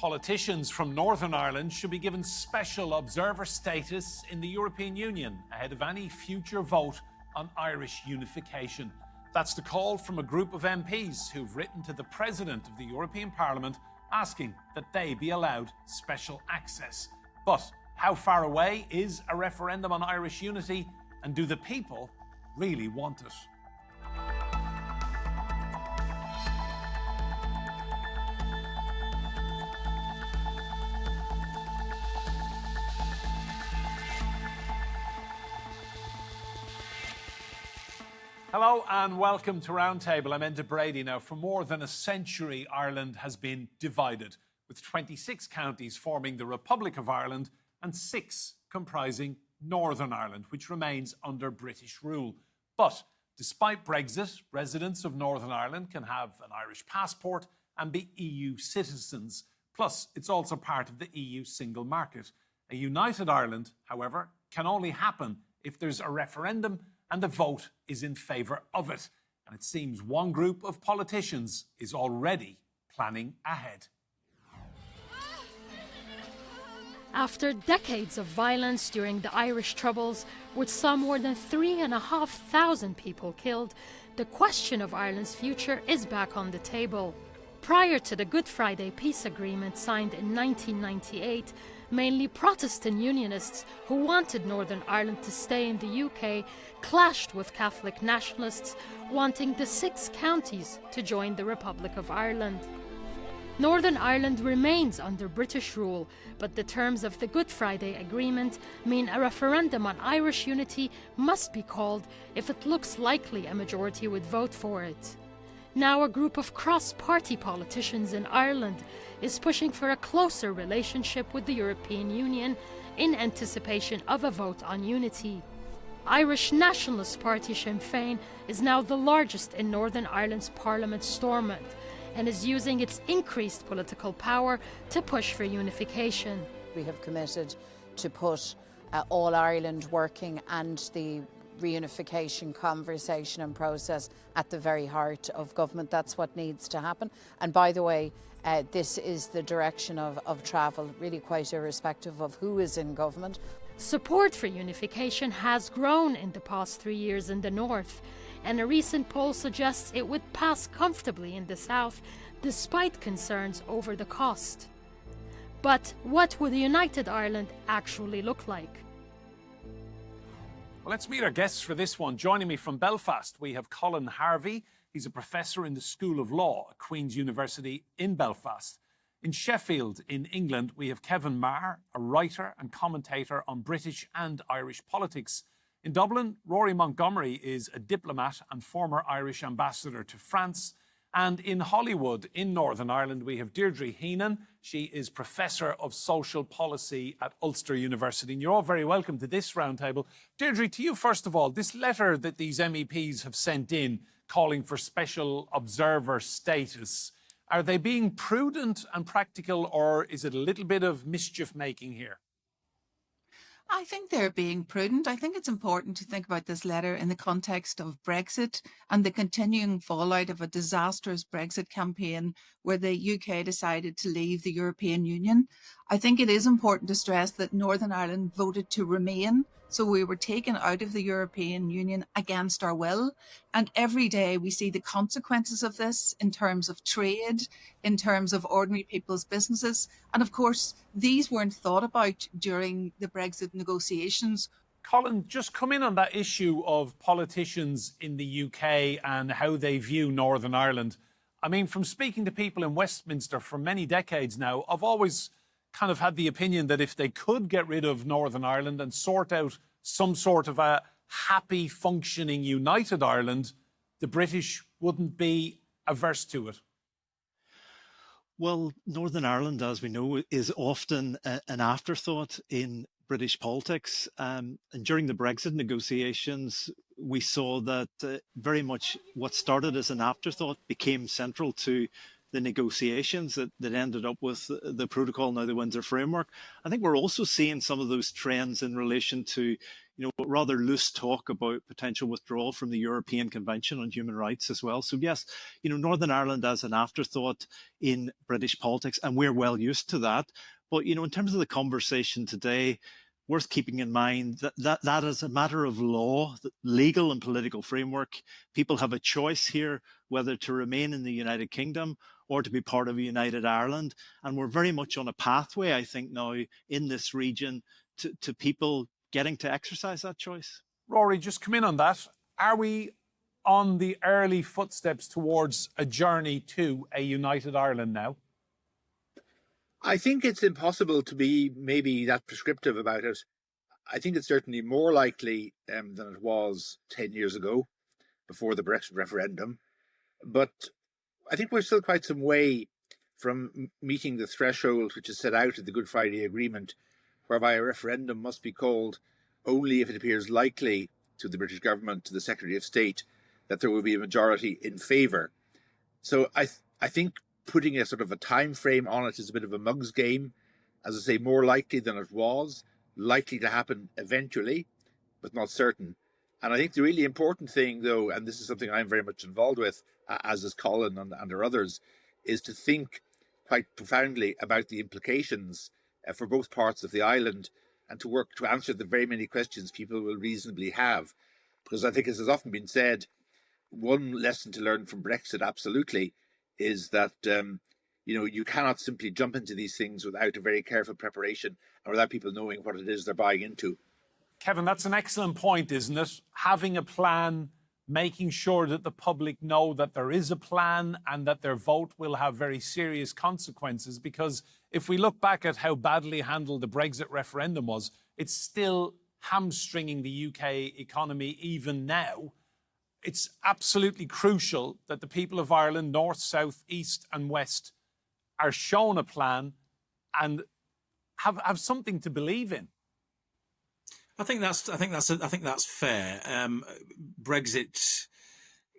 Politicians from Northern Ireland should be given special observer status in the European Union ahead of any future vote on Irish unification. That's the call from a group of MPs who've written to the President of the European Parliament asking that they be allowed special access. But how far away is a referendum on Irish unity, and do the people really want it? Hello and welcome to Roundtable. I'm Enda Brady. Now, for more than a century, Ireland has been divided, with 26 counties forming the Republic of Ireland and 6 comprising Northern Ireland, which remains under British rule. But despite Brexit, residents of Northern Ireland can have an Irish passport and be EU citizens. Plus, it's also part of the EU single market. A united Ireland, however, can only happen if there's a referendum and the vote is in favour of it. And it seems one group of politicians is already planning ahead. After decades of violence during the Irish Troubles, with some more than 3,500 people killed, the question of Ireland's future is back on the table. Prior to the Good Friday Peace Agreement signed in 1998, mainly Protestant unionists who wanted Northern Ireland to stay in the UK clashed with Catholic nationalists wanting the 6 counties to join the Republic of Ireland. Northern Ireland remains under British rule, but the terms of the Good Friday Agreement mean a referendum on Irish unity must be called if it looks likely a majority would vote for it. Now a group of cross-party politicians in Ireland is pushing for a closer relationship with the European Union in anticipation of a vote on unity. Irish Nationalist Party Sinn Féin is now the largest in Northern Ireland's Parliament Stormont and is using its increased political power to push for unification. We have committed to put All Ireland working and the reunification conversation and process at the very heart of government. That's what needs to happen. And by the way, this is the direction of travel, really quite irrespective of who is in government. Support for unification has grown in the past 3 years in the north, and a recent poll suggests it would pass comfortably in the south, despite concerns over the cost. But what would a united Ireland actually look like? Well, let's meet our guests for this one. Joining me from Belfast, we have Colin Harvey. He's a professor in the School of Law at Queen's University in Belfast. In Sheffield, in England, we have Kevin Meagher, a writer and commentator on British and Irish politics. In Dublin, Rory Montgomery is a diplomat and former Irish ambassador to France. And in Hollywood, in Northern Ireland, we have Deirdre Heenan. She is Professor of Social Policy at Ulster University. And you're all very welcome to this roundtable. Deirdre, to you first of all, this letter that these MEPs have sent in calling for special observer status, are they being prudent and practical, or is it a little bit of mischief-making here? I think they're being prudent. I think it's important to think about this letter in the context of Brexit and the continuing fallout of a disastrous Brexit campaign where the UK decided to leave the European Union. I think it is important to stress that Northern Ireland voted to remain. So we were taken out of the European Union against our will. And every day we see the consequences of this in terms of trade, in terms of ordinary people's businesses. And of course, these weren't thought about during the Brexit negotiations. Colin, just come in on that issue of politicians in the UK and how they view Northern Ireland. I mean, from speaking to people in Westminster for many decades now, I've always kind of had the opinion that if they could get rid of Northern Ireland and sort out some sort of a happy, functioning, united Ireland, the British wouldn't be averse to it. Well, Northern Ireland, as we know, is often an afterthought in British politics. And during the Brexit negotiations, we saw that very much what started as an afterthought became central to the negotiations that ended up with the protocol, now the Windsor Framework. I think we're also seeing some of those trends in relation to rather loose talk about potential withdrawal from the European Convention on Human Rights as well. So yes, Northern Ireland as an afterthought in British politics, and we're well used to that. But, in terms of the conversation today, worth keeping in mind that is a matter of law, legal and political framework. People have a choice here whether to remain in the United Kingdom or to be part of a united Ireland. And we're very much on a pathway, I think, now in this region to people getting to exercise that choice. Rory, just come in on that. Are we on the early footsteps towards a journey to a united Ireland now? I think it's impossible to be maybe that prescriptive about it. I think it's certainly more likely than it was 10 years ago, before the Brexit referendum. But I think we're still quite some way from meeting the threshold which is set out in the Good Friday Agreement, whereby a referendum must be called only if it appears likely to the British government, to the Secretary of State, that there will be a majority in favour. So I think putting a sort of a time frame on it is a bit of a mug's game. As I say, more likely than it was, likely to happen eventually, but not certain. And I think the really important thing, though, and this is something I'm very much involved with, as is Colin and there are others, is to think quite profoundly about the implications for both parts of the island, and to work to answer the very many questions people will reasonably have. Because I think, as has often been said, one lesson to learn from Brexit absolutely is that you cannot simply jump into these things without a very careful preparation and without people knowing what it is they're buying into. Kevin, that's an excellent point, isn't it? Having a plan, making sure that the public know that there is a plan and that their vote will have very serious consequences. Because if we look back at how badly handled the Brexit referendum was, it's still hamstringing the UK economy even now. It's absolutely crucial that the people of Ireland, north, south, east and west, are shown a plan and have something to believe in. I think that's fair. Brexit,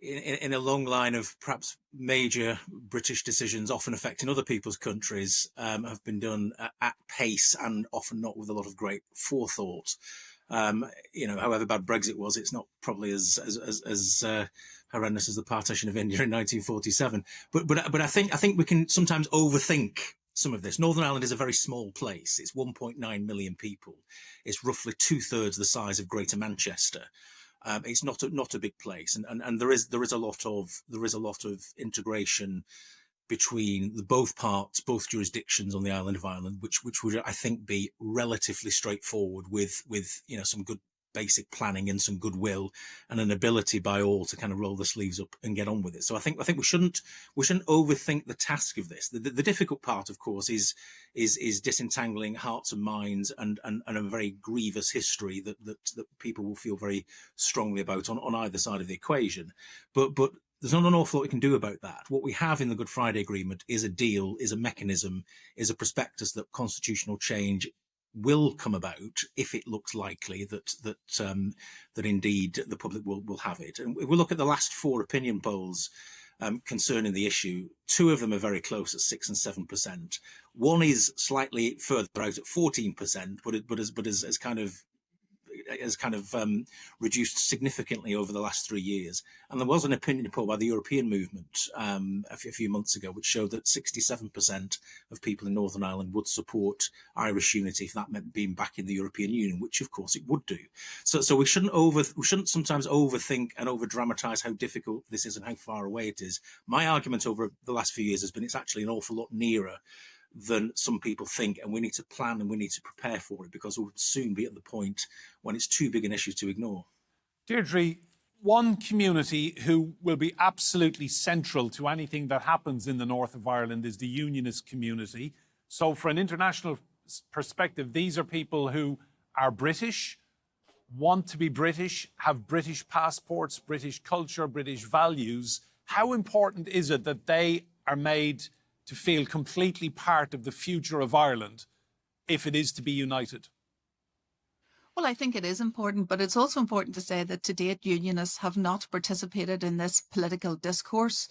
in a long line of perhaps major British decisions, often affecting other people's countries, have been done at pace and often not with a lot of great forethought. However bad Brexit was, it's not probably as horrendous as the partition of India in 1947. But I think we can sometimes overthink some of this. Northern Ireland is a very small place. It's 1.9 million people. It's roughly 2/3 the size of Greater Manchester. It's not a big place, and there is a lot of integration between both parts, both jurisdictions on the island of Ireland, which would, I think, be relatively straightforward with some good basic planning and some goodwill and an ability by all to kind of roll the sleeves up and get on with it. So I think we shouldn't overthink the task of this. The difficult part, of course, is disentangling hearts and minds and a very grievous history that people will feel very strongly about on either side of the equation. But there's not an awful lot we can do about that. What we have in the Good Friday Agreement is a deal, is a mechanism, is a prospectus that constitutional change will come about if it looks likely that indeed the public will have it. And if we look at the last 4 opinion polls concerning the issue, 2 of them are very close at 6% and 7%. One is slightly further out at 14%, but has kind of reduced significantly over the last 3 years. And there was an opinion poll by the European Movement a few months ago, which showed that 67% of people in Northern Ireland would support Irish unity if that meant being back in the European Union, which of course it would do. So we shouldn't sometimes overthink and over dramatise how difficult this is and how far away it is. My argument over the last few years has been it's actually an awful lot nearer than some people think, and we need to plan and we need to prepare for it, because we'll soon be at the point when it's too big an issue to ignore. Deirdre, one community who will be absolutely central to anything that happens in the north of Ireland is the unionist community. So for an international perspective, these are people who are British, want to be British, have British passports, British culture, British values. How important is it that they are made to feel completely part of the future of Ireland if it is to be united? Well, I think it is important, but it's also important to say that to date, unionists have not participated in this political discourse.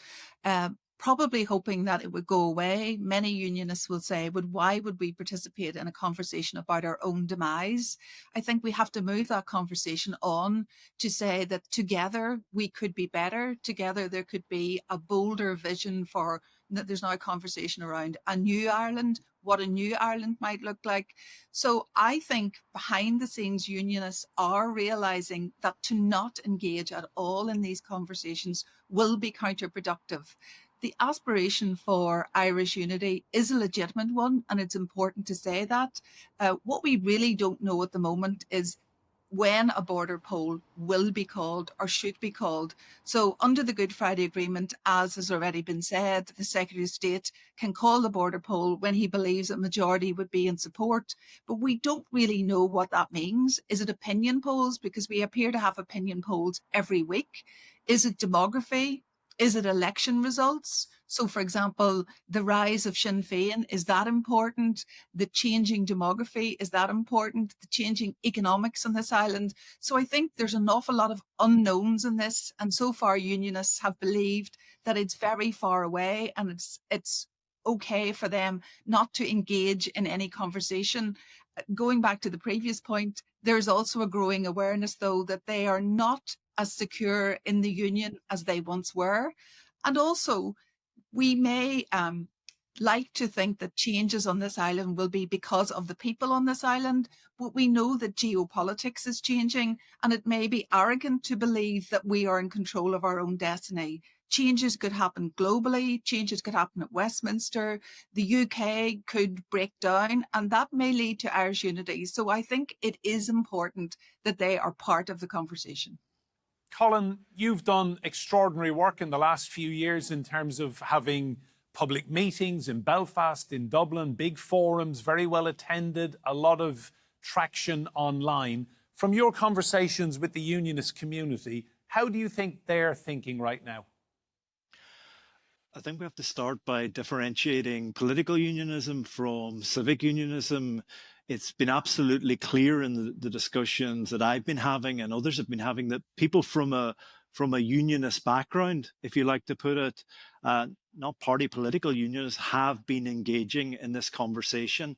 probably hoping that it would go away. Many unionists will say, why would we participate in a conversation about our own demise? I think we have to move that conversation on to say that together we could be better. Together there could be a bolder vision for, there's now a conversation around a new Ireland, what a new Ireland might look like. So I think behind the scenes, unionists are realising that to not engage at all in these conversations will be counterproductive. The aspiration for Irish unity is a legitimate one, and it's important to say that. What we really don't know at the moment is when a border poll will be called or should be called. So under the Good Friday Agreement, as has already been said, the Secretary of State can call the border poll when he believes a majority would be in support. But we don't really know what that means. Is it opinion polls? Because we appear to have opinion polls every week. Is it demography? Is it election results? So, for example, the rise of Sinn Féin, is that important? The changing demography, is that important? The changing economics on this island? So I think there's an awful lot of unknowns in this. And so far, unionists have believed that it's very far away and it's okay for them not to engage in any conversation. Going back to the previous point, there's also a growing awareness, though, that they are not as secure in the union as they once were. And also, we may like to think that changes on this island will be because of the people on this island, but we know that geopolitics is changing, and it may be arrogant to believe that we are in control of our own destiny. Changes could happen globally, changes could happen at Westminster, the UK could break down, and that may lead to Irish unity. So I think it is important that they are part of the conversation. Colin, you've done extraordinary work in the last few years in terms of having public meetings in Belfast, in Dublin, big forums, very well attended, a lot of traction online. From your conversations with the unionist community, how do you think they're thinking right now? I think we have to start by differentiating political unionism from civic unionism. It's been absolutely clear in the discussions that I've been having and others have been having that people from a unionist background, if you like to put it, not party political unionists, have been engaging in this conversation.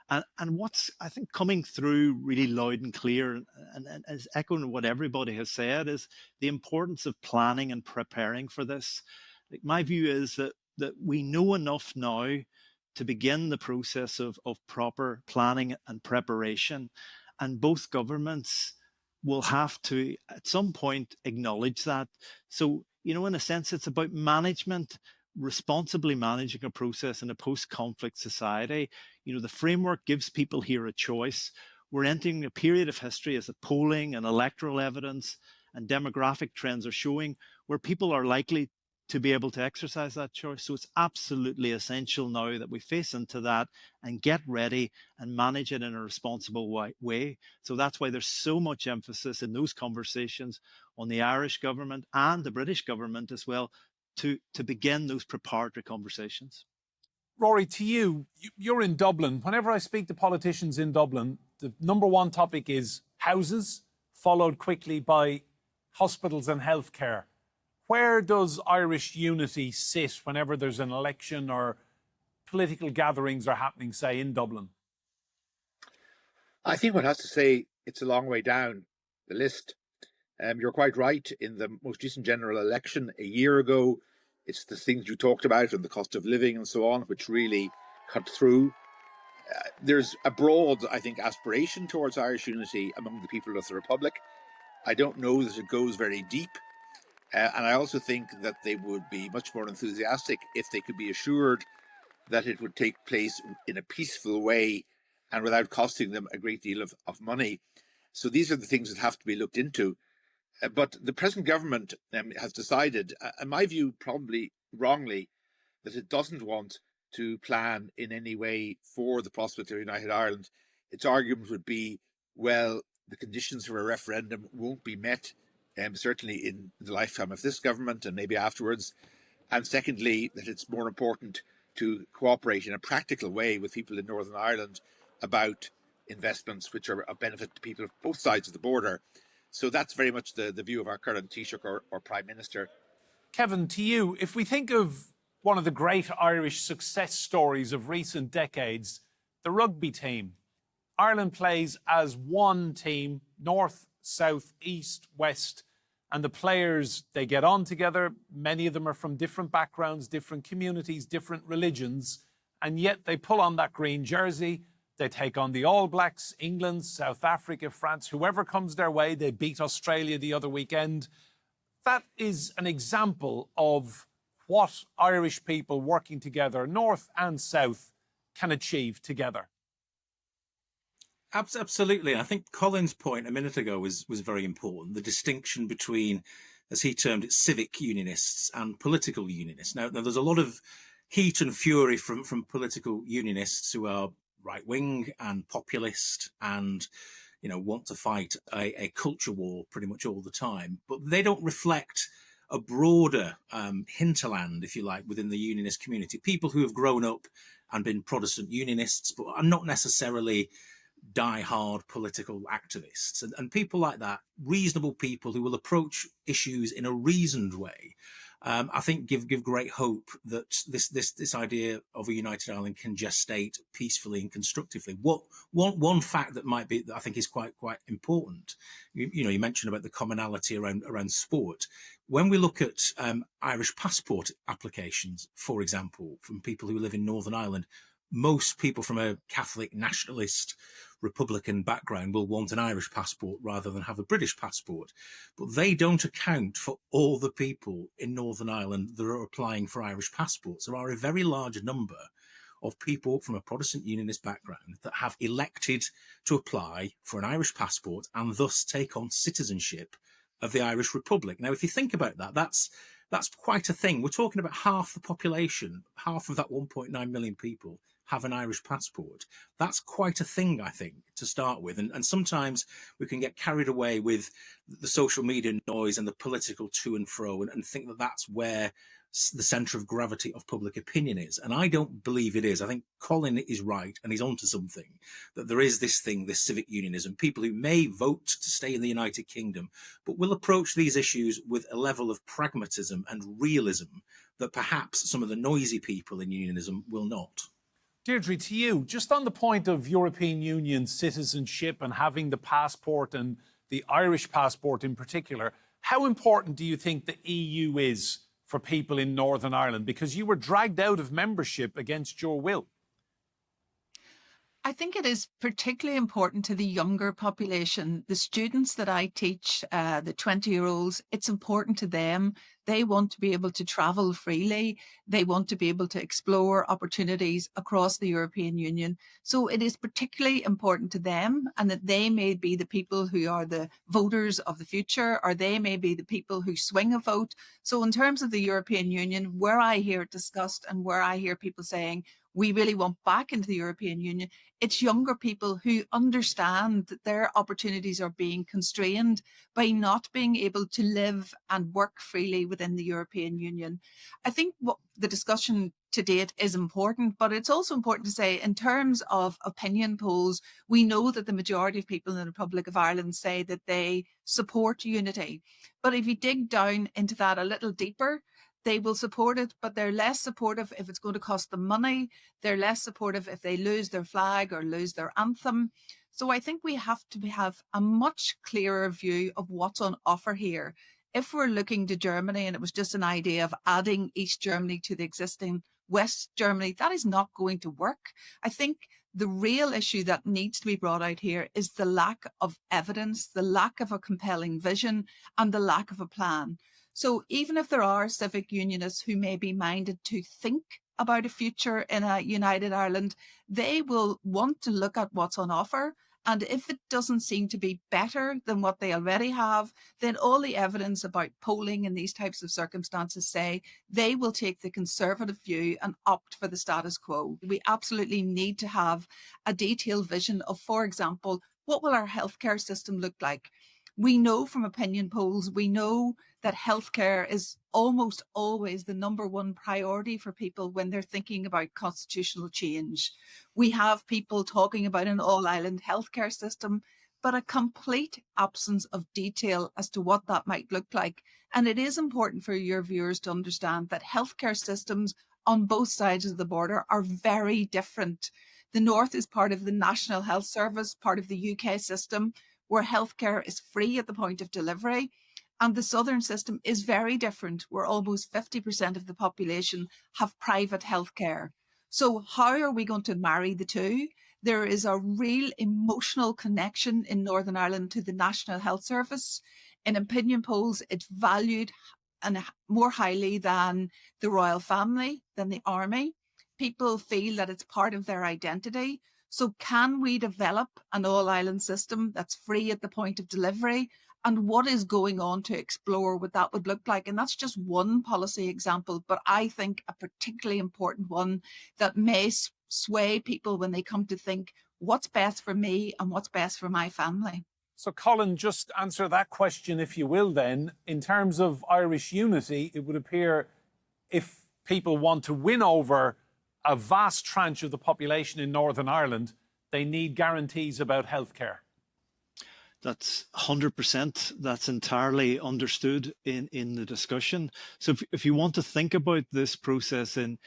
And what's, I think, coming through really loud and clear and is echoing what everybody has said is the importance of planning and preparing for this. Like, my view is that we know enough now to begin the process of proper planning and preparation. And both governments will have to, at some point, acknowledge that. So, in a sense, it's about management, responsibly managing a process in a post-conflict society. The framework gives people here a choice. We're entering a period of history, as the polling and electoral evidence and demographic trends are showing, where people are likely to be able to exercise that choice. So it's absolutely essential now that we face into that and get ready and manage it in a responsible way. So that's why there's so much emphasis in those conversations on the Irish government and the British government as well to begin those preparatory conversations. Rory, to you, you're in Dublin. Whenever I speak to politicians in Dublin, the number one topic is houses, followed quickly by hospitals and healthcare. Where does Irish unity sit whenever there's an election or political gatherings are happening, say, in Dublin? I think one has to say it's a long way down the list. You're quite right. In the most recent general election a year ago, it's the things you talked about and the cost of living and so on, which really cut through. There's a broad, I think, aspiration towards Irish unity among the people of the Republic. I don't know that it goes very deep. And I also think that they would be much more enthusiastic if they could be assured that it would take place in a peaceful way and without costing them a great deal of money. So these are the things that have to be looked into. But the present government has decided, in my view, probably wrongly, that it doesn't want to plan in any way for the prospect of United Ireland. Its argument would be, well, the conditions for a referendum won't be met, certainly in the lifetime of this government and maybe afterwards. And secondly, that it's more important to cooperate in a practical way with people in Northern Ireland about investments which are of benefit to people of both sides of the border. So that's very much the view of our current Taoiseach or Prime Minister. Kevin, to you, if we think of One of the great Irish success stories of recent decades, the rugby team. Ireland plays as one team, north, south, east, west, and the players, they get on together. Many of them are from different backgrounds, different communities, different religions, and yet they pull on that green jersey. They take on the All Blacks, England, South Africa, France, whoever comes their way. They beat Australia the other weekend. That is an example of what Irish people working together, north and south, can achieve together. Absolutely. I think Colin's point a minute ago was very important. The distinction between, as he termed it, civic unionists and political unionists. Now there's a lot of heat and fury from political unionists who are right-wing and populist and, you know, want to fight a culture war pretty much all the time. But they don't reflect a broader hinterland, if you like, within the unionist community. People who have grown up and been Protestant unionists, but are not necessarily die-hard political activists. And people like that, reasonable people who will approach issues in a reasoned way, I think give great hope that this idea of a united Ireland can gestate peacefully and constructively. One fact that might be, that I think is quite important, you know, you mentioned about the commonality around sport. When we look at Irish passport applications, for example, from people who live in Northern Ireland, most people from a Catholic nationalist Republican background will want an Irish passport rather than have a British passport. But they don't account for all the people in Northern Ireland that are applying for Irish passports. There are a very large number of people from a Protestant unionist background that have elected to apply for an Irish passport and thus take on citizenship of the Irish Republic. Now, if you think about that, that's quite a thing. We're talking about half the population, half of that 1.9 million people have an Irish passport. That's quite a thing, I think, to start with. And sometimes we can get carried away with the social media noise and the political to and fro and think that that's where the centre of gravity of public opinion is. And I don't believe it is. I think Colin is right, and he's onto something, that there is this thing, this civic unionism, people who may vote to stay in the United Kingdom, but will approach these issues with a level of pragmatism and realism that perhaps some of the noisy people in unionism will not. Deirdre, to you, just on the point of European Union citizenship and having the passport and the Irish passport in particular, how important do you think the EU is for people in Northern Ireland? Because you were dragged out of membership against your will. I think it is particularly important to the younger population, the students that I teach, the 20-year-olds. It's important to them. They want to be able to travel freely. They want to be able to explore opportunities across the European Union. So it is particularly important to them, and that they may be the people who are the voters of the future, or they may be the people who swing a vote. So in terms of the European Union, where I hear it discussed and where I hear people saying, we really want back into the European Union, it's younger people who understand that their opportunities are being constrained by not being able to live and work freely within the European Union. I think what the discussion to date is important, but it's also important to say, in terms of opinion polls, we know that the majority of people in the Republic of Ireland say that they support unity. But if you dig down into that a little deeper, they will support it, but they're less supportive if it's going to cost them money. They're less supportive if they lose their flag or lose their anthem. So I think we have to have a much clearer view of what's on offer here. If we're looking to Germany and it was just an idea of adding East Germany to the existing West Germany, that is not going to work. I think the real issue that needs to be brought out here is the lack of evidence, the lack of a compelling vision, and the lack of a plan. So even if there are civic unionists who may be minded to think about a future in a united Ireland, they will want to look at what's on offer. And if it doesn't seem to be better than what they already have, then all the evidence about polling in these types of circumstances say they will take the conservative view and opt for the status quo. We absolutely need to have a detailed vision of, for example, what will our healthcare system look like? We know from opinion polls, we know that healthcare is almost always the number one priority for people when they're thinking about constitutional change. We have people talking about an all-island healthcare system, but a complete absence of detail as to what that might look like. And it is important for your viewers to understand that healthcare systems on both sides of the border are very different. The North is part of the National Health Service, part of the UK system, where healthcare is free at the point of delivery. And the Southern system is very different, where almost 50% of the population have private healthcare. So how are we going to marry the two? There is a real emotional connection in Northern Ireland to the National Health Service. In opinion polls, it's valued and more highly than the royal family, than the army. People feel that it's part of their identity. So can we develop an all-island system that's free at the point of delivery? And what is going on to explore what that would look like? And that's just one policy example, but I think a particularly important one that may sway people when they come to think what's best for me and what's best for my family. So, Colin, just answer that question, if you will, then. In terms of Irish unity, it would appear if people want to win over a vast tranche of the population in Northern Ireland, they need guarantees about healthcare. That's 100%. That's entirely understood in the discussion. So if you want to think about this process in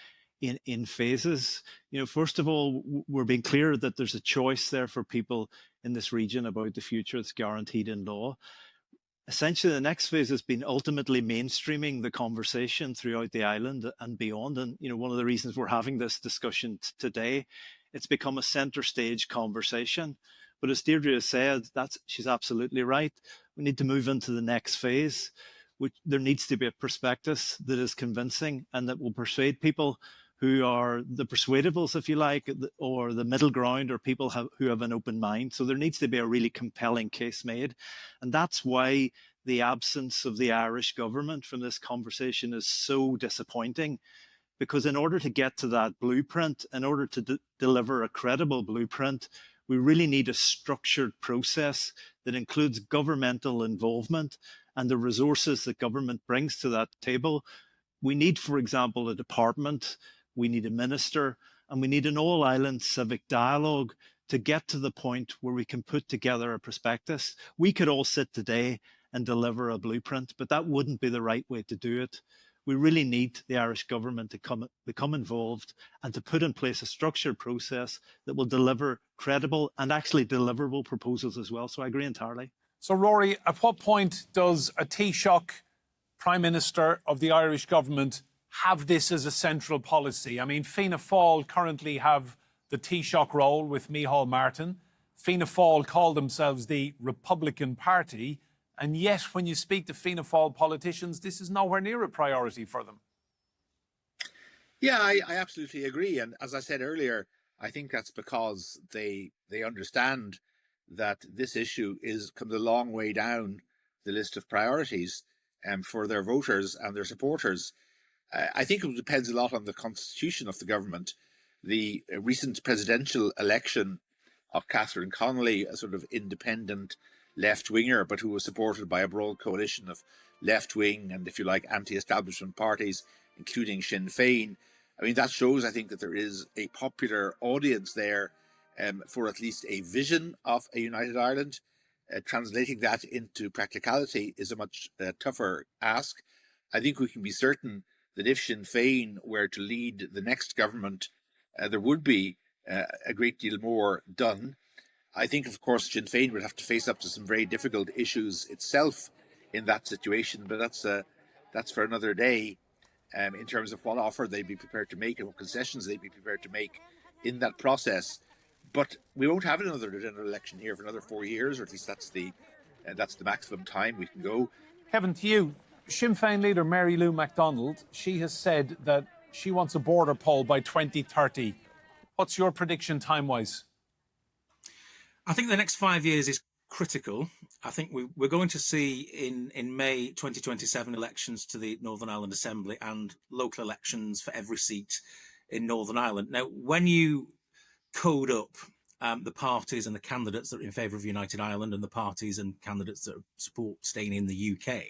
phases, first of all, we're being clear that there's a choice there for people in this region about the future that's guaranteed in law. Essentially, the next phase has been ultimately mainstreaming the conversation throughout the island and beyond. And, one of the reasons we're having this discussion today, it's become a center stage conversation. But as Deirdre has said, she's absolutely right. We need to move into the next phase. There needs to be a prospectus that is convincing and that will persuade people who are the persuadables, if you like, or the middle ground, or people who have an open mind. So there needs to be a really compelling case made. And that's why the absence of the Irish government from this conversation is so disappointing. Because in order to get to that blueprint, in order to deliver a credible blueprint, we really need a structured process that includes governmental involvement and the resources that government brings to that table. We need, for example, a department, we need a minister, and we need an all-island civic dialogue to get to the point where we can put together a prospectus. We could all sit today and deliver a blueprint, but that wouldn't be the right way to do it. We really need the Irish government to become involved and to put in place a structured process that will deliver credible and actually deliverable proposals as well. So I agree entirely. So, Rory, at what point does a Taoiseach, Prime Minister of the Irish government, have this as a central policy? I mean, Fianna Fáil currently have the Taoiseach role with Micheál Martin. Fianna Fáil call themselves the Republican Party. And yet, when you speak to Fianna Fáil politicians, this is nowhere near a priority for them. Yeah, I absolutely agree. And as I said earlier, I think that's because they understand that this issue comes a long way down the list of priorities for their voters and their supporters. I think it depends a lot on the constitution of the government. The recent presidential election of Catherine Connolly, a sort of independent left-winger, but who was supported by a broad coalition of left-wing and, if you like, anti-establishment parties, including Sinn Féin. I mean, that shows, I think, that there is a popular audience there for at least a vision of a united Ireland. Translating that into practicality is a much tougher ask. I think we can be certain that if Sinn Féin were to lead the next government, there would be a great deal more done. I think, of course, Sinn Féin would have to face up to some very difficult issues itself in that situation, but that's for another day in terms of what offer they'd be prepared to make and what concessions they'd be prepared to make in that process. But we won't have another general election here for another 4 years, or at least that's the maximum time we can go. Kevin, to you, Sinn Féin leader Mary Lou MacDonald, she has said that she wants a border poll by 2030. What's your prediction time-wise? I think the next 5 years is critical. I think we're going to see in May 2027 elections to the Northern Ireland Assembly and local elections for every seat in Northern Ireland. Now, when you code up the parties and the candidates that are in favour of United Ireland and the parties and candidates that support staying in the UK,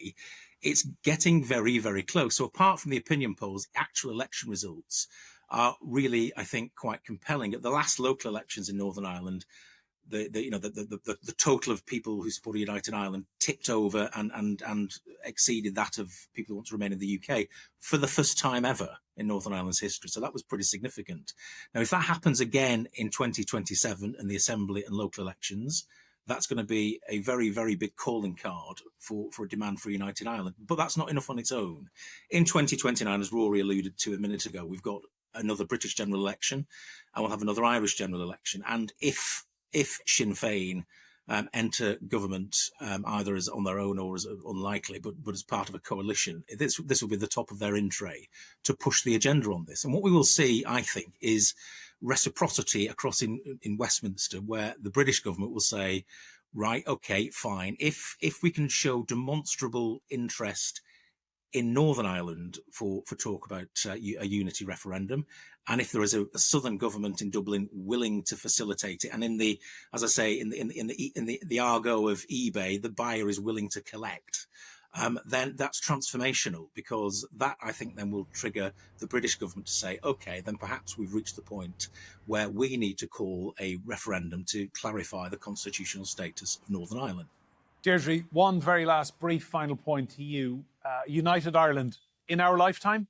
it's getting very, very close. So apart from the opinion polls, actual election results are really, I think, quite compelling. At the last local elections in Northern Ireland, the total of people who supported United Ireland tipped over and exceeded that of people who want to remain in the UK for the first time ever in Northern Ireland's history. So that was pretty significant. Now, if that happens again in 2027 in the Assembly and local elections, that's going to be a very, very big calling card for a demand for United Ireland. But that's not enough on its own. In 2029, as Rory alluded to a minute ago, we've got another British general election, and we'll have another Irish general election. And if Sinn Féin enter government either as on their own or as unlikely, but as part of a coalition, this will be the top of their in tray to push the agenda on this. And what we will see, I think, is reciprocity across in Westminster, where the British government will say, right, okay, fine. If we can show demonstrable interest in Northern Ireland for talk about a unity referendum, and if there is a southern government in Dublin willing to facilitate it, and in the argot of eBay, the buyer is willing to collect, then that's transformational, because that, I think, then will trigger the British government to say, okay, then perhaps we've reached the point where we need to call a referendum to clarify the constitutional status of Northern Ireland. Deirdre, one very last brief final point to you. United Ireland in our lifetime?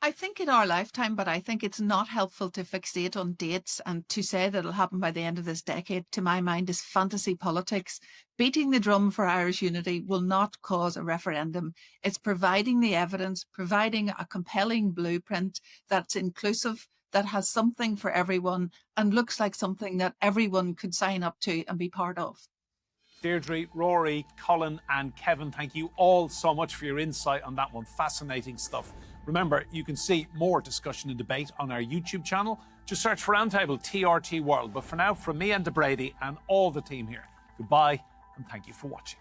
I think in our lifetime, but I think it's not helpful to fixate on dates, and to say that it'll happen by the end of this decade, to my mind, is fantasy politics. Beating the drum for Irish unity will not cause a referendum. It's providing the evidence, providing a compelling blueprint that's inclusive, that has something for everyone, and looks like something that everyone could sign up to and be part of. Deirdre, Rory, Colin and Kevin, thank you all so much for your insight on that one. Fascinating stuff. Remember, you can see more discussion and debate on our YouTube channel. Just search for Roundtable TRT World. But for now, from me, Enda Brady, and all the team here, goodbye and thank you for watching.